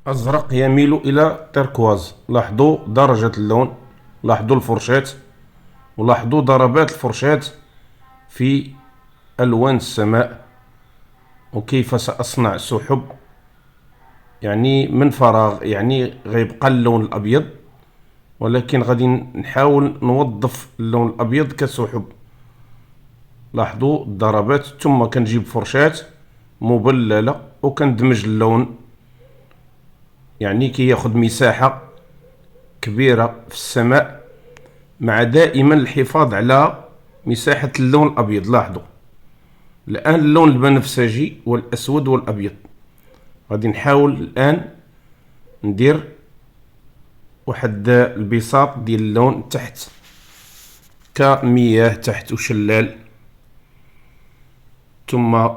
أزرق يميل إلى تركواز. لاحظوا درجة اللون، لاحظوا الفرشاة، ولاحظوا ضربات الفرشاة في ألوان السماء، وكيف سأصنع سحب يعني من فراغ. يعني غيبقى اللون الأبيض، ولكن غادي نحاول نوظف اللون الأبيض كسحب. لاحظوا الضربات، ثم كنجيب فرشاة مبللة وكندمج اللون، يعني كياخد مساحة كبيرة في السماء، مع دائما الحفاظ على مساحة اللون الأبيض. لاحظوا الآن اللون البنفسجي والأسود والأبيض. غادي نحاول الآن ندير واحد البساط ديال اللون تحت، كمياه تحت وشلال، ثم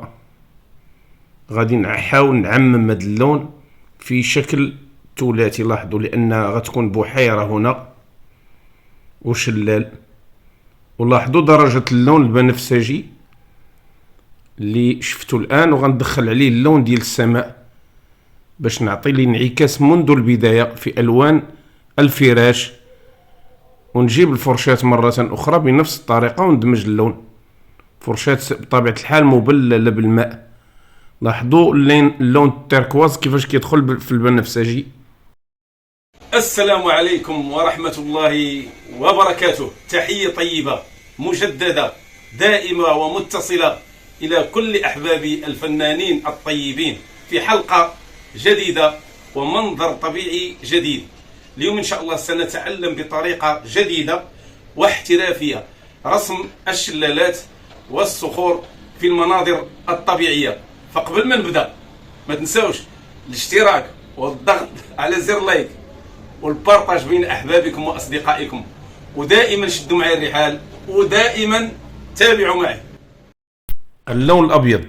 غادي نحاول نعمم هذا اللون في شكل ثلاثي. لاحظوا لأن غتكون بحيرة هنا وشلال، ولاحظوا درجة اللون البنفسجي اللي شفتو الآن، وغندخل عليه اللون ديال السماء باش نعطي ليه انعكاس منذ البداية في ألوان الفراش. ونجيب الفرشاة مرة أخرى بنفس الطريقة وندمج اللون. فرشاة بطبيعة الحال مبللة بالماء. لاحظوا اللون التركواز كيفاش كيدخل في البنفسجي. السلام عليكم ورحمة الله وبركاته. تحية طيبة مجددة دائمة ومتصلة إلى كل أحبابي الفنانين الطيبين في حلقة جديدة ومنظر طبيعي جديد. اليوم إن شاء الله سنتعلم بطريقة جديدة واحترافية رسم الشلالات والصخور في المناظر الطبيعية. فقبل ما نبدأ ما تنسوش الاشتراك والضغط على زر لايك والبارطاج بين أحبابكم وأصدقائكم، ودائما شدوا معي الرحال، ودائما تابعوا معي. اللون الأبيض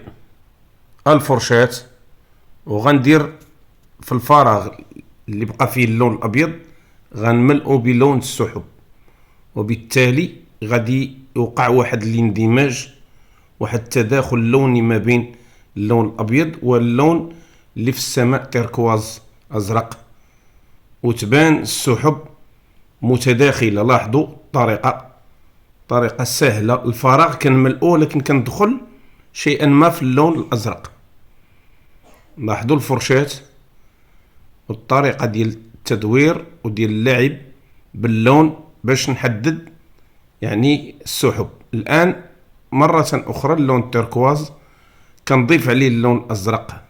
الفرشاة، وغندير في الفراغ اللي بقى فيه اللون الأبيض غنملئو بلون السحب، وبالتالي غادي يوقع واحد الاندماج، واحد التداخل لوني ما بين اللون الأبيض واللون اللي في السماء تركواز أزرق، وتبان السحب متداخلة. لاحظوا طريقة سهلة. الفراغ كنملئوه لكن كندخل شيئا ما في اللون الأزرق. لاحظوا الفرشاة والطريقة ديال التدوير وديال اللعب باللون باش نحدد يعني السحب. الآن مرة أخرى اللون التركواز كنضيف عليه اللون الأزرق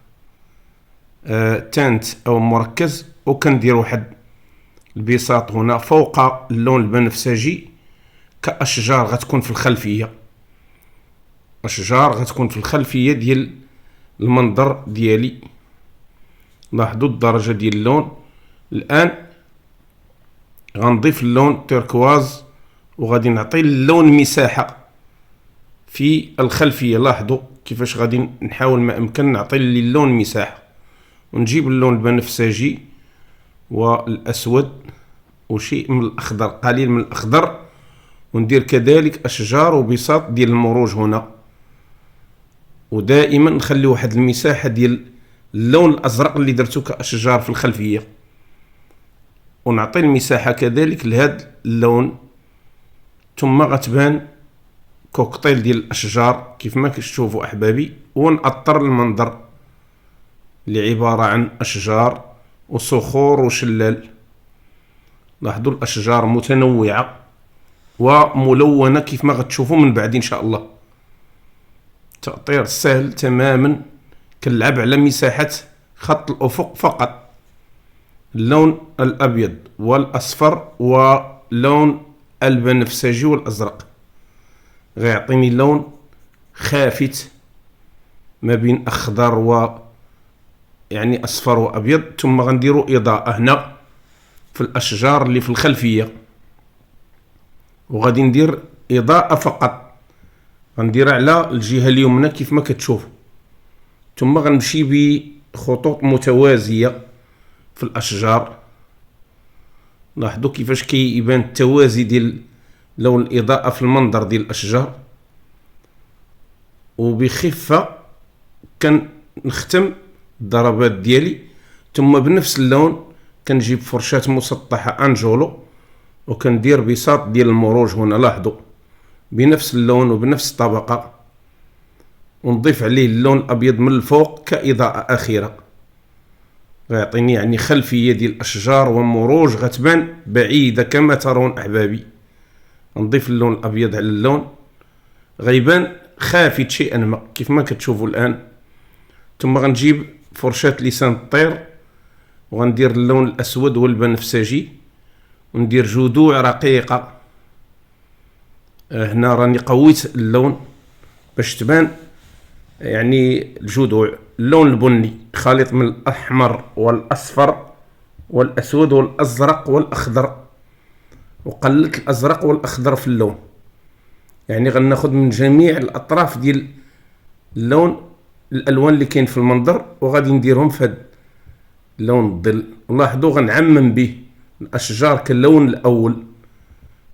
تانت أو مركز، وكندير واحد البساط هنا فوق اللون البنفسجي كأشجار غتكون في الخلفية. أشجار غتكون في الخلفية ديال المنظر ديالي. لاحظوا الدرجة ديال اللون. الآن غنضيف اللون تيركواز وغادي نعطي اللون مساحة في الخلفية. لاحظوا كيفاش غادي نحاول ما أمكن نعطي اللون مساحة، ونجيب اللون البنفسجي والأسود وشيء من الأخضر، قليل من الأخضر، وندير كذلك أشجار وبساط ديال المروج هنا، ودائما نخلي واحد المساحة ديال اللون الأزرق اللي درتو كأشجار في الخلفية، ونعطي المساحة كذلك لهذا اللون. ثم غتبان كوكتيل ديال الأشجار كيف ما كتشوفوا أحبابي، ونأطر المنظر اللي عبارة عن أشجار وصخور وشلال. لاحظوا الأشجار متنوعة وملونة كيف ما غتشوفوا من بعد إن شاء الله. تأطير سهل تماما، كنلعب على مساحة خط الأفق فقط. اللون الأبيض والأصفر ولون البنفسجي والأزرق غيعطيني لون خافت ما بين أخضر و يعني أصفر وأبيض. ثم غنديرو إضاءة هنا في الأشجار اللي في الخلفية، وغادي ندير إضاءة فقط، غنديرها على الجهة اليمنى كيف ما كتشوف. ثم غنمشي بخطوط متوازية في الأشجار. لاحظوا كيفاش كيبان التوازي ديال لون الإضاءة في المنظر ديال الأشجار. وبخفة كنختم الضربات ديالي ثم بنفس اللون كنجيب فرشاة مسطحة انجولو وكندير بساط ديال المروج هنا، لاحظوا بنفس اللون وبنفس الطبقة، ونضيف عليه اللون الابيض من الفوق كاضاءة اخيرة، غيعطيني يعني خلفية ديال الاشجار ومروج غتبان بعيدة كما ترون احبابي. نضيف اللون الابيض على اللون غيبان خافت شيئا ما كيف ما كتشوفوا الان. ثم غنجيب فرشاة لسان الطير وغندير اللون الاسود والبنفسجي وندير جذوع رقيقة. هنا راني قويت اللون باش تبان يعني الجذوع. اللون البني خليط من الاحمر والاصفر والاسود والازرق والاخضر، وقللت الازرق والاخضر في اللون، يعني غناخذ من جميع الاطراف ديال اللون الالوان اللي كاين في المنظر وغادي نديرهم في هذا لون الظل. لاحظوا غنعمم به الاشجار كاللون الاول،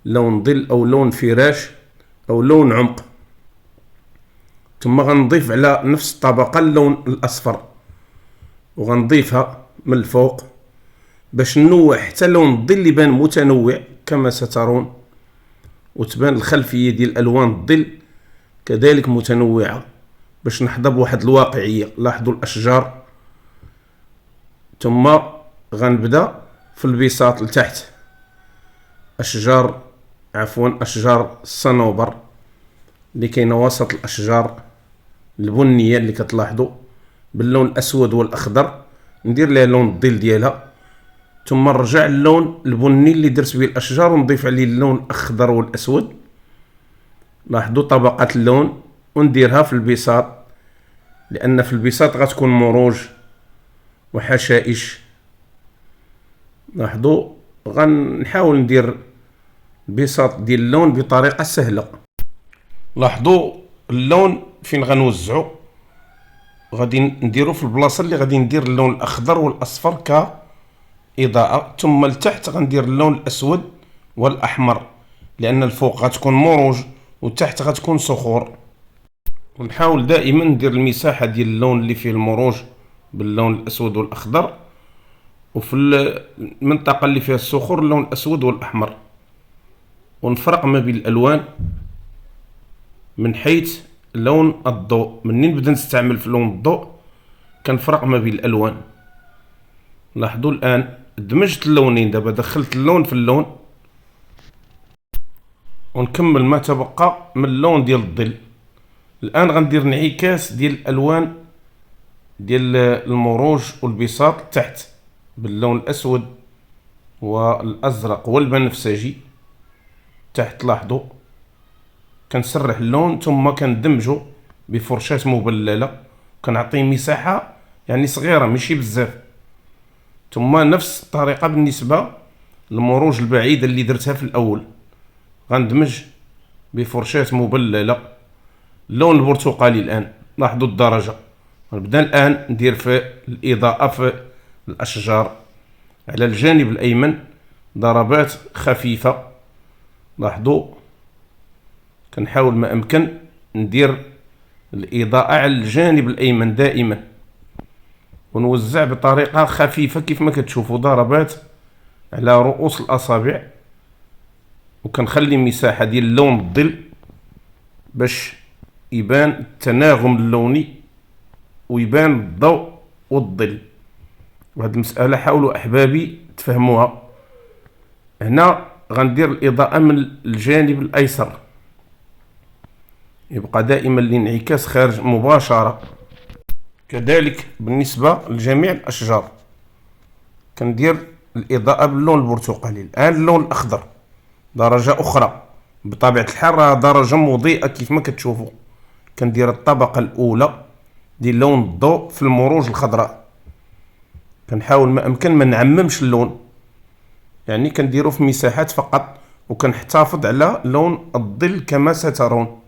لون ظل او لون فراش او لون عمق. ثم غنضيف على نفس الطبقة اللون الاصفر وغنضيفها من الفوق باش ننوع حتى لون الظل يبان متنوع كما سترون، وتبان الخلفية ديال الوان الظل كذلك متنوعة باش نحظى بواحد الواقعية. لاحظوا الاشجار. ثم غنبدا في البساط لتحت، اشجار اشجار الصنوبر اللي كاينه وسط الاشجار البنيه اللي كتلاحظوا باللون الاسود والاخضر، ندير لها لون الظل ديالها، ثم نرجع اللون البني اللي درت به الاشجار ونضيف عليه اللون الاخضر والاسود. لاحظوا طبقات اللون ونديرها في البساط، لان في البساط غتكون مروج وحشائش. لاحظوا غنحاول ندير بساط ديال اللون بطريقه سهله. لاحظوا اللون فين غنوزعو، غادي نديرو في البلاصه اللي غادي ندير اللون الاخضر والاصفر كاضاءه، ثم لتحت غندير اللون الاسود والاحمر لان الفوق غتكون مروج وتحت غتكون صخور. ونحاول دائما ندير المساحه ديال اللون اللي فيه المروج باللون الاسود والاخضر، وفي المنطقه اللي فيها الصخور اللون الاسود والاحمر، ونفرق ما بين الالوان من حيث لون الضوء. منين نبدا نستعمل في لون الضوء كنفرق ما بين الالوان. لاحظوا الان دمجت اللونين، دابا دخلت اللون في اللون، ونكمل ما تبقى من اللون ديال الظل. الان غندير انعكاس ديال الالوان ديال المروج والبساط تحت باللون الاسود والازرق والبنفسجي تحت. لاحظوا كنسرح اللون ثم كندمجو بفرشاة مبللة، كنعطيه مساحة يعني صغيرة ماشي بزاف. ثم نفس الطريقة بالنسبة للمروج البعيدة اللي درتها في الاول، غندمج بفرشاة مبللة اللون البرتقالي. الان لاحظوا الدرجة، غنبدا الان ندير في الاضاءة في الاشجار على الجانب الايمن ضربات خفيفة. لاحظوا كنحاول ما امكن ندير الاضاءة على الجانب الايمن دائما، ونوزع بطريقة خفيفة كيف ما كتشوفوا ضربات على رؤوس الاصابع، وكنخلي مساحة ديال لون الظل باش يبان التناغم اللوني ويبان الضوء والظل. وهاد المسألة حاولوا احبابي تفهموها. هنا غندير الاضاءة من الجانب الايسر، يبقى دائما الانعكاس خارج مباشرة. كذلك بالنسبة لجميع الاشجار كندير الاضاءة باللون البرتقالي. الان اللون الاخضر درجة اخرى، بطبيعة الحال درجة مضيئة كيف ما كتشوفوا. كندير الطبقة الاولى ديال لون الضوء في المروج الخضراء، كنحاول ما امكن ما نعممش اللون، يعني كنديرو في مساحات فقط وكنحتفظ على لون الظل كما سترون.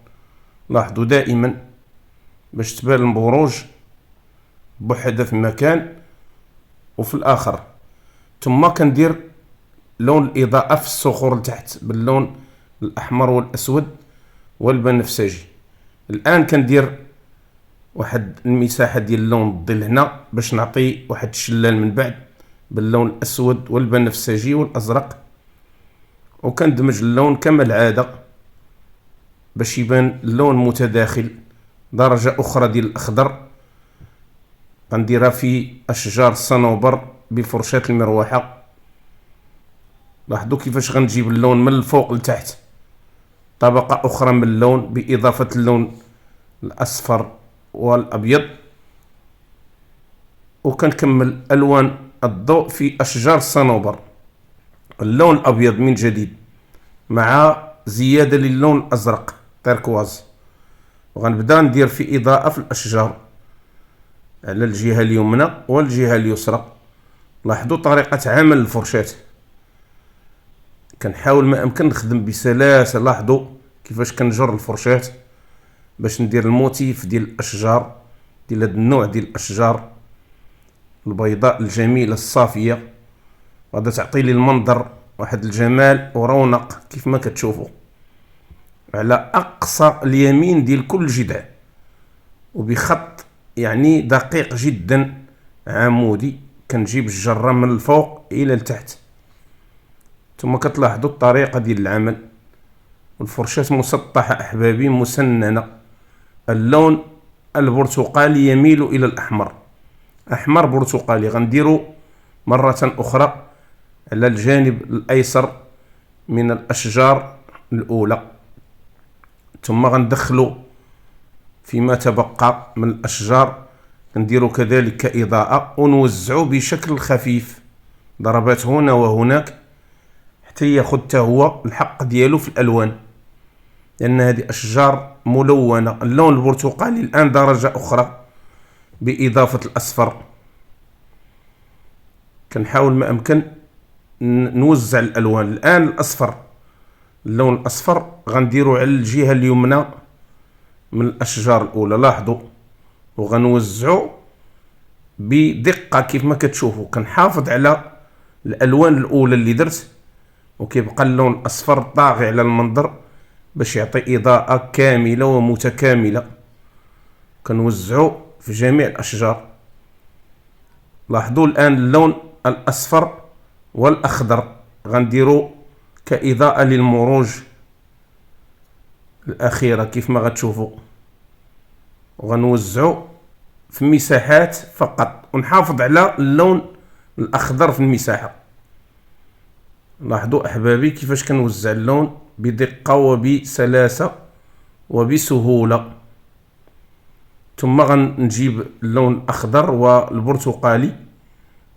لاحظوا دائما باش تبان المروج بوحدة في مكان وفي الاخر. ثم كندير لون الاضاءة في الصخور لتحت باللون الاحمر والاسود والبنفسجي. الان كندير واحد المساحه ديال اللون الظل هنا باش نعطي واحد الشلال من بعد باللون الاسود والبنفسجي والازرق، وكندمج اللون كما العاده باش يبان اللون متداخل. درجه اخرى ديال الاخضر غنديرها في اشجار الصنوبر بفرشاة المروحه. لاحظوا كيفاش غنجيب اللون من الفوق لتحت، طبقه اخرى من اللون باضافه اللون الاصفر والابيض، وكنكمل الوان الضوء في اشجار الصنوبر. اللون الابيض من جديد مع زياده للون الازرق تيركواز، وغنبدا ندير في اضاءه في الاشجار على الجهه اليمنى والجهه اليسرى. لاحظوا طريقه عمل الفرشاه، كنحاول ما امكن نخدم بسلاسه. لاحظوا كيفاش كنجر الفرشاه باش ندير الموتيف ديال الاشجار، ديال هذا النوع ديال الاشجار البيضاء الجميله الصافيه، غادا تعطي لي المنظر واحد الجمال ورونق كيف ما كتشوفوا على اقصى اليمين ديال كل جذع، وبخط يعني دقيق جدا عمودي. كنجيب الجره من الفوق الى التحت، ثم كتلاحظوا الطريقه ديال العمل. والفرشاه مسطحه احبابي مسننه. اللون البرتقالي يميل الى الاحمر، احمر برتقالي. غنديرو مره اخرى على الجانب الايسر من الاشجار الاولى، ثم غندخلو فيما تبقى من الاشجار، نديرو كذلك كاضاءه ونوزعو بشكل خفيف، ضربات هنا وهناك حتى ياخذ حتى هو الحق ديالو في الالوان، لان هذه اشجار ملونه. اللون البرتقالي الان درجه اخرى باضافه الاصفر. كنحاول ما امكن نوزع الالوان. الان الاصفر، اللون الاصفر غنديرو على الجهه اليمنى من الاشجار الاولى، لاحظوا، وغنوزعو بدقه كيف ما كتشوفوا. كنحافظ على الالوان الاولى اللي درت، وكيبقى اللون الاصفر طاغي على المنظر باش يعطي اضاءه كامله ومتكامله. كنوزعو في جميع الاشجار. لاحظوا الان اللون الاصفر والاخضر غنديرو كاضاءه للمروج الاخيره كيف ما غتشوفوا، وغنوزعو في مساحات فقط، ونحافظ على اللون الاخضر في المساحه. لاحظوا احبابي كيفاش كنوزع اللون بدقه وبسلاسه وبسهوله. ثم غنجيب اللون الاخضر والبرتقالي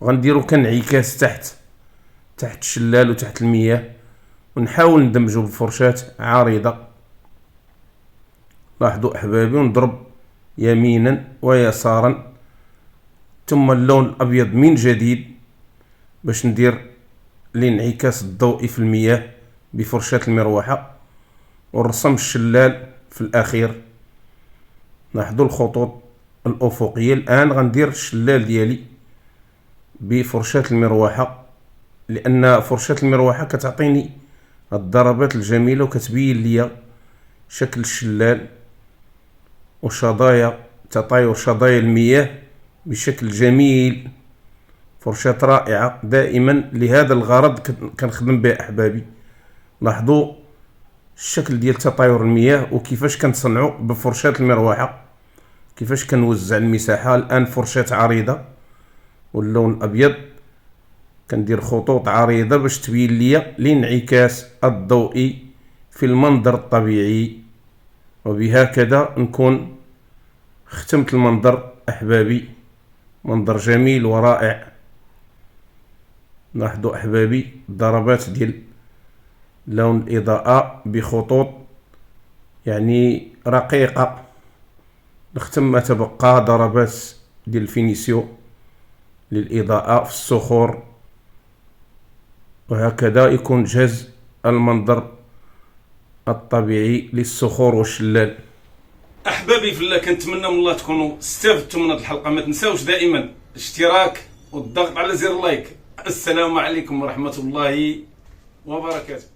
وغنديرو كانعكاس تحت الشلال وتحت المياه، ونحاول ندمجو بفرشاة عريضة. لاحظوا احبابي، ونضرب يمينا ويسارا، ثم اللون الابيض من جديد باش ندير الانعكاس الضوئي في المياه بفرشاة المروحة، ونرسم الشلال في الاخير. لاحظوا الخطوط الافقية. الان غندير الشلال ديالي بفرشاة المروحة، لان فرشاة المروحة كتعطيني الضربات الجميلة وكتبين لي شكل الشلال وشظايا تطاير شظايا المياه بشكل جميل. فرشاة رائعة دائما لهذا الغرض كنخدم بها احبابي. لاحظوا الشكل ديال تطاير المياه وكيفاش كنصنعو بفرشاة المروحة، كيفاش كنوزع المساحة. الان فرشاة عريضة واللون الابيض، كندير خطوط عريضة باش تبين لي الانعكاس الضوئي في المنظر الطبيعي. وبهكذا نكون ختمت المنظر احبابي، منظر جميل ورائع. لاحظوا احبابي ضربات ديال لون الاضاءة بخطوط يعني رقيقة. نختم ما تبقى ضربات ديال الفينيسيو للاضاءة في الصخور، وهكذا يكون جاز المنظر الطبيعي للصخور والشلال. احبابي في الله، كنتمنى من الله تكونوا استفدتوا من هذه الحلقه. ما تنساوش دائما الاشتراك والضغط على زر اللايك. السلام عليكم ورحمه الله وبركاته.